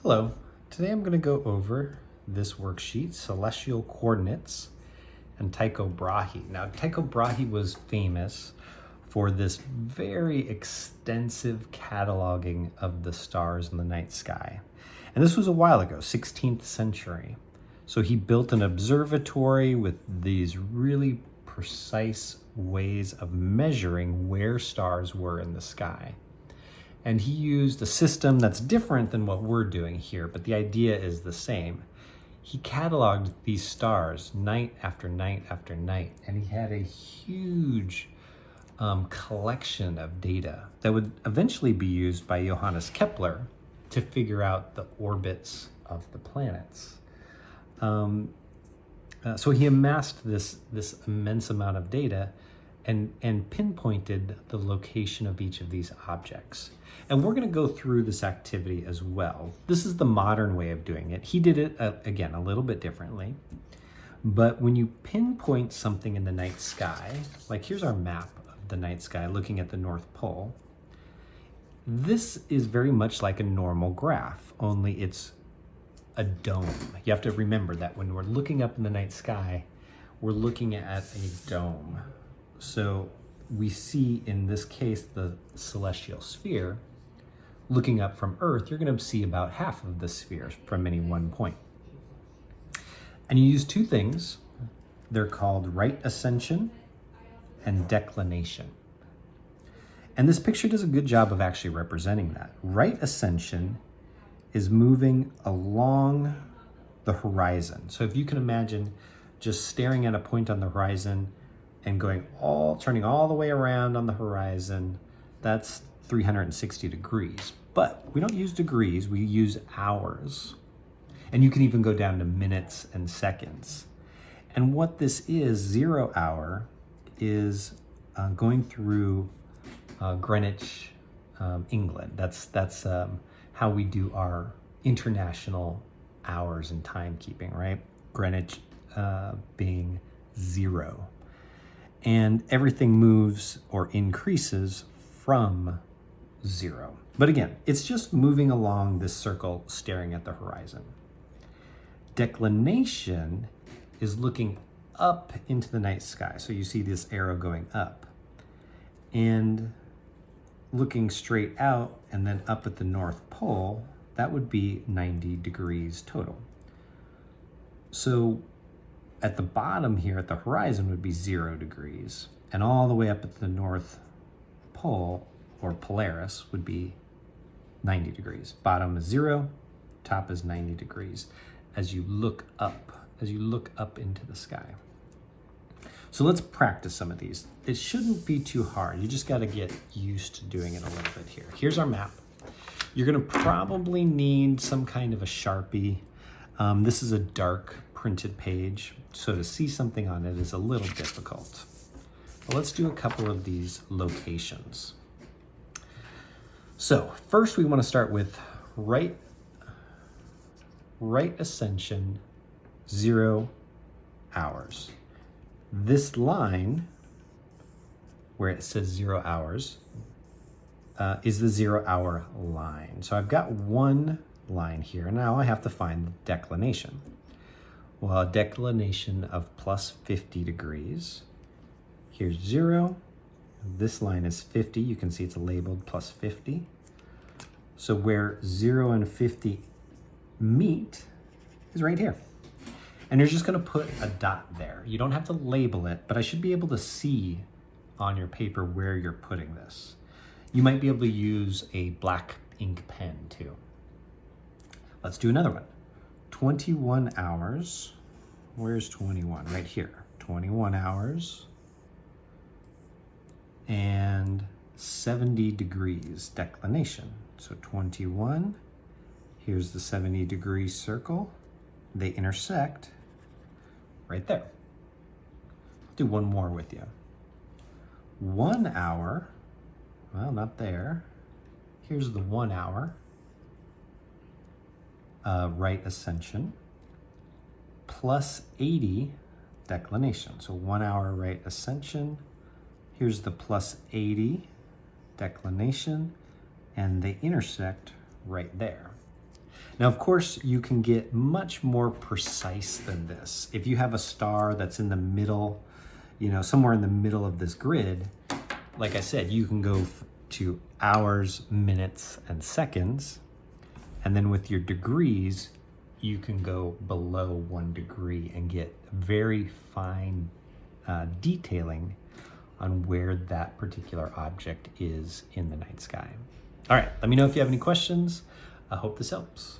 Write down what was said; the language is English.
Hello, today I'm going to go over this worksheet, Celestial Coordinates, and Tycho Brahe. Now, Tycho Brahe was famous for this very extensive cataloging of the stars in the night sky. And this was a while ago, 16th century. So he built an observatory with these really precise ways of measuring where stars were in the sky. And he used a system that's different than what we're doing here, but the idea is the same. He cataloged these stars night after night after night, and he had a huge collection of data that would eventually be used by Johannes Kepler to figure out the orbits of the planets. So he amassed this immense amount of data and pinpointed the location of each of these objects. And we're going to go through this activity as well. This is the modern way of doing it. He did it, again, a little bit differently. But when you pinpoint something in the night sky, like here's our map of the night sky looking at the North Pole, this is very much like a normal graph, only it's a dome. You have to remember that when we're looking up in the night sky, we're looking at a dome. So we see, in this case, the celestial sphere. Looking up from Earth, you're going to see about half of the sphere from any one point. And you use two things. They're called right ascension and declination. And this picture does a good job of actually representing that. Right ascension is moving along the horizon. So if you can imagine just staring at a point on the horizon and turning all the way around on the horizon, that's 360 degrees. But we don't use degrees, we use hours. And you can even go down to minutes and seconds. And what this is, 0 hour, is going through Greenwich, England. That's how we do our international hours and timekeeping, right? Greenwich being 0. And everything moves or increases from 0. But again, it's just moving along this circle, staring at the horizon. Declination is looking up into the night sky. So you see this arrow going up and looking straight out and then up at the North Pole. That would be 90 degrees total. So at the bottom here at the horizon would be 0 degrees, and all the way up at the North Pole or Polaris would be 90 degrees. Bottom is 0, top is 90 degrees as you look up into the sky. So let's practice some of these. It shouldn't be too hard. You just got to get used to doing it a little bit here. Here's our map. You're going to probably need some kind of a Sharpie. This is a dark printed page, so to see something on it is a little difficult. But let's do a couple of these locations. So first we want to start with right ascension, 0 hours. This line where it says 0 hours is the 0 hour line. So I've got one line here. Now I have to find the declination. Well, a declination of plus 50 degrees. Here's 0. This line is 50. You can see it's labeled plus 50. So where 0 and 50 meet is right here. And you're just going to put a dot there. You don't have to label it, but I should be able to see on your paper where you're putting this. You might be able to use a black ink pen too. Let's do another one. 21 hours. Where's 21? Right here. 21 hours and 70 degrees declination. So 21, here's the 70 degree circle. They intersect right there. I'll do one more with you. 1 hour, well, not there. Here's the 1 hour. Right ascension, plus 80 declination. So 1 hour right ascension. Here's the plus 80 declination, and they intersect right there. Now, of course, you can get much more precise than this. If you have a star that's in the middle, somewhere in the middle of this grid, like I said, you can go to hours, minutes, and seconds. And then with your degrees, you can go below 1 degree and get very fine detailing on where that particular object is in the night sky. All right, let me know if you have any questions. I hope this helps.